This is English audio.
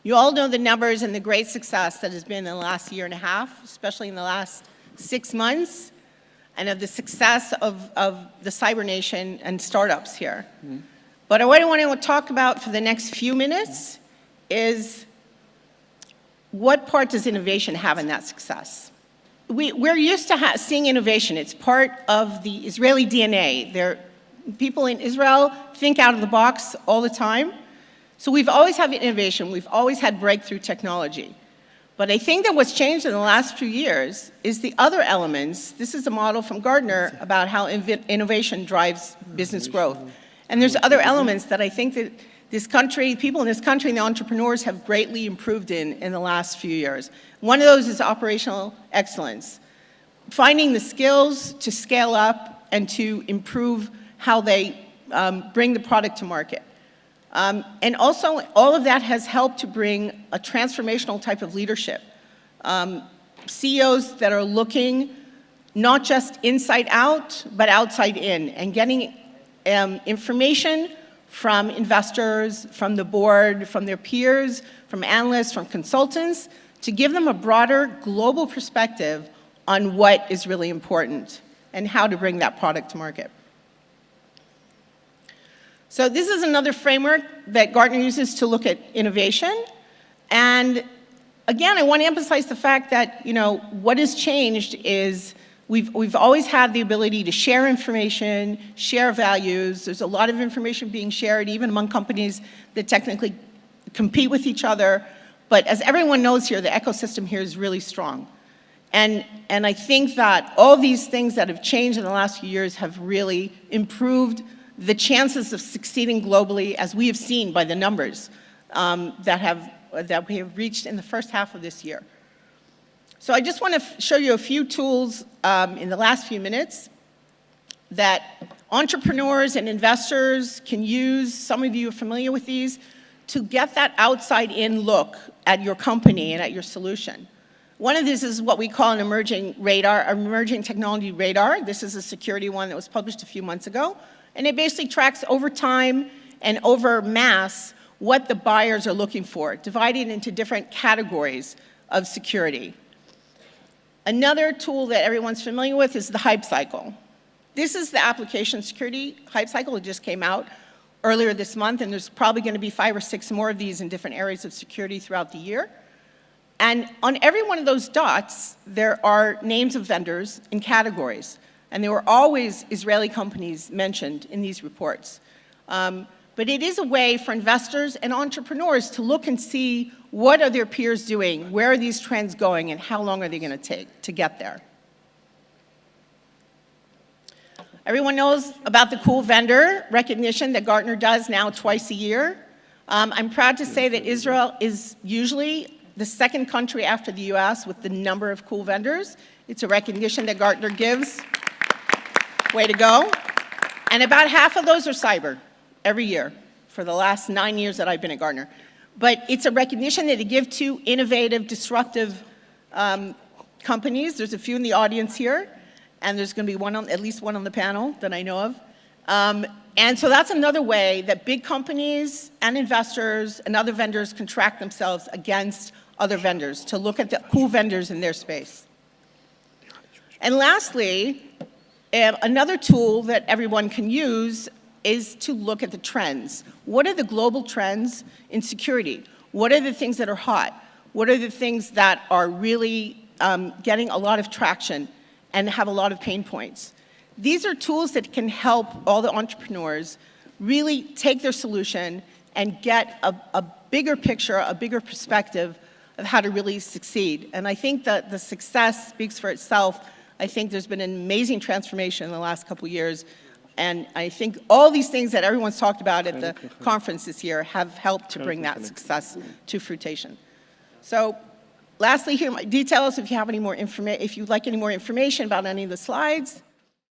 You all know the numbers and the great success that has been in the last year and a half, especially in the last 6 months, and of the success of the cyber nation and startups here. Mm-hmm. But what I want to talk about for the next few minutes is what part does innovation have in that success? We're used to seeing innovation. It's part of the Israeli DNA. People in Israel think out of the box all the time. So we've always had innovation. We've always had breakthrough technology. But I think that what's changed in the last few years is the other elements. This is a model from Gartner about how innovation drives business growth. And there's other elements that I think that this country, people in this country and the entrepreneurs have greatly improved in the last few years. One of those is operational excellence. Finding the skills to scale up and to improve how they bring the product to market. And also, all of that has helped to bring a transformational type of leadership. CEOs that are looking not just inside out, but outside in, and getting information from investors, from the board, from their peers, from analysts, from consultants, to give them a broader global perspective on what is really important and how to bring that product to market. So this is another framework that Gartner uses to look at innovation. And again, I want to emphasize the fact that, what has changed is we've always had the ability to share information, share values. There's a lot of information being shared, even among companies that technically compete with each other. But as everyone knows here, the ecosystem here is really strong. And I think that all these things that have changed in the last few years have really improved the chances of succeeding globally, as we have seen by the numbers that we have reached in the first half of this year. So I just want to show you a few tools in the last few minutes that entrepreneurs and investors can use. Some of you are familiar with these, to get that outside-in look at your company and at your solution. One of these is what we call an emerging technology radar. This is a security one that was published a few months ago. And it basically tracks over time and over mass what the buyers are looking for, divided into different categories of security. Another tool that everyone's familiar with is the hype cycle. This is the application security hype cycle. It just came out earlier this month, and there's probably going to be 5 or 6 more of these in different areas of security throughout the year. And on every one of those dots, there are names of vendors in categories. And there were always Israeli companies mentioned in these reports. But it is a way for investors and entrepreneurs to look and see what are their peers doing, where are these trends going, and how long are they going to take to get there. Everyone knows about the cool vendor recognition that Gartner does now twice a year. I'm proud to say that Israel is usually the second country after the US with the number of cool vendors. It's a recognition that Gartner gives. Way to go. And about half of those are cyber every year for the last 9 years that I've been at Gartner. But it's a recognition that they give to innovative, disruptive companies. There's a few in the audience here, and there's going to be at least one on the panel that I know of. And so that's another way that big companies and investors and other vendors can track themselves against other vendors to look at the cool vendors in their space. And lastly, another tool that everyone can use is to look at the trends. What are the global trends in security? What are the things that are hot? What are the things that are really getting a lot of traction and have a lot of pain points? These are tools that can help all the entrepreneurs really take their solution and get a bigger picture, a bigger perspective of how to really succeed. And I think that the success speaks for itself. I think there's been an amazing transformation in the last couple of years. And I think all these things that everyone's talked about at the conference this year have helped to bring that success to fruition. So lastly, here are my details if you have any more if you'd like any more information about any of the slides.